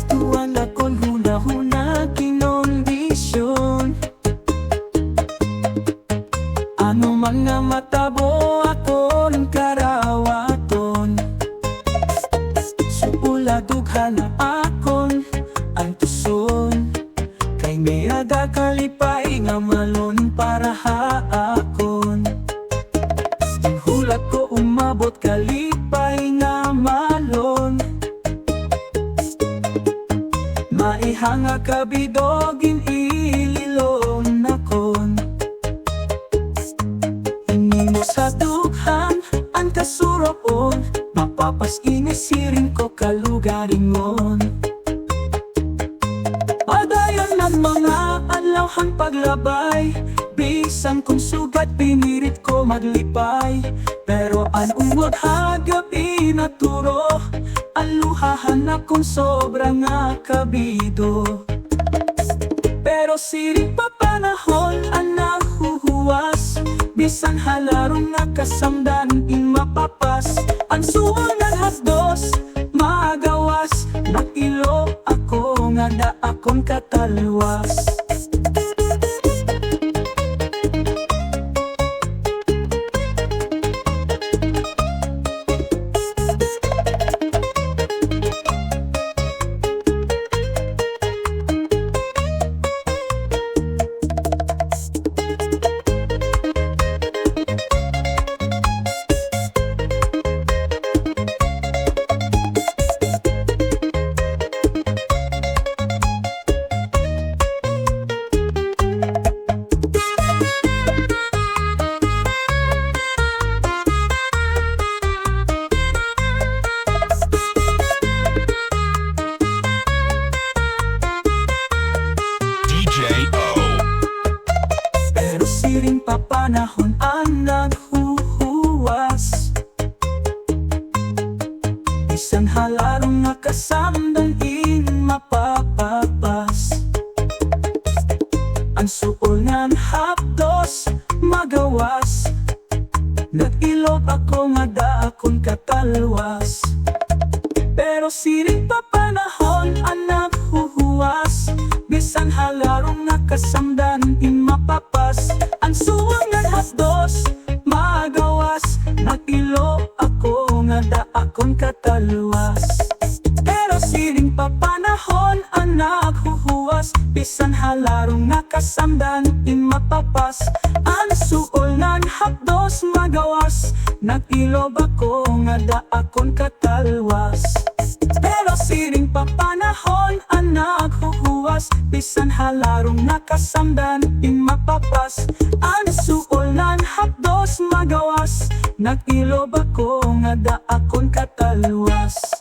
Tuwan akon huna-huna kinondisyon. Ano man nga matabo aton karawaton, supula dughan na akon ang tuson. Kay may aga kalipay nga malon para haakon. Hulat ko umabot kalipay nga malon. Maihanga kabidogin ililon nakon. Hindi mo sa dughan ang kasuropon, mapapas inisiring ko kalugaringon. Padayon ng mga alawhan paglabay, bisan kung sugat pinirit ko maglipay. Pero anong wag hagabi naturo, aluhahan akong sobra nga kabido. Pero siring pa panahon ang nahuhuwas, bisan halarong nakasamdan in mapapas. Ang suwang ng hasdos, magawas, nag-ilo ako nga da akong katalwas. Pero siring pa panahon ang naghuhuwas, isang halarong nakasamdan in mapapapas. Ang suol ng hapdos magawas, nag-ilog ako nga da akong katalwas. Pero siring pa panahon ang naghuhuwas, bisan halarong nakasamdan in mapapas. Ang suwang ng hasdos magawas, nag-ilo ako nga da akong katalwas. Pero siring pa panahon ang naghuhuwas, bisan halarong nakasamdan in mapapas. Ang suol ng hapdos magawas, nag-ilob ako nga da akong katalwas. Pero siring pa panahon ang naghuhuwas, bisan halarong nakasamdan in mapapas. Ang suol ng hapdos magawas, nag-ilob ako nga da akong katalwas.